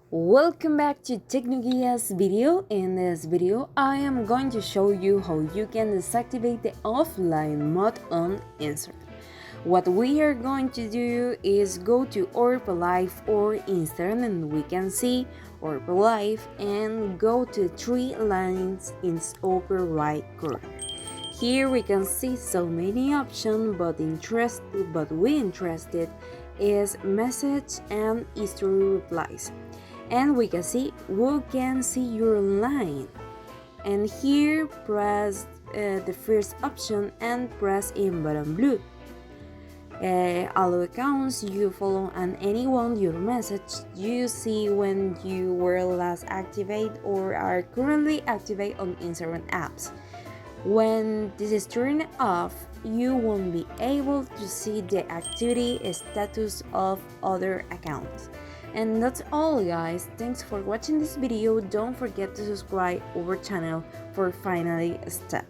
Welcome back to Tecnoguia's video. In this video, I am going to show you how you can deactivate the offline mode on Instagram. What we are going to do is go to Orb Life or Instagram and we can see Orb Life and go to three lines in the upper right corner. Here we can see so many options, but we interested is message and history replies. And we can see who can see your line. And here press the first option and press in button blue. All accounts you follow and anyone your message you see when you were last active or are currently active on Instagram apps. When this is turned off, you won't be able to see the activity status of other accounts. And that's all, guys. Thanks for watching this video. Don't forget to subscribe our channel for final step.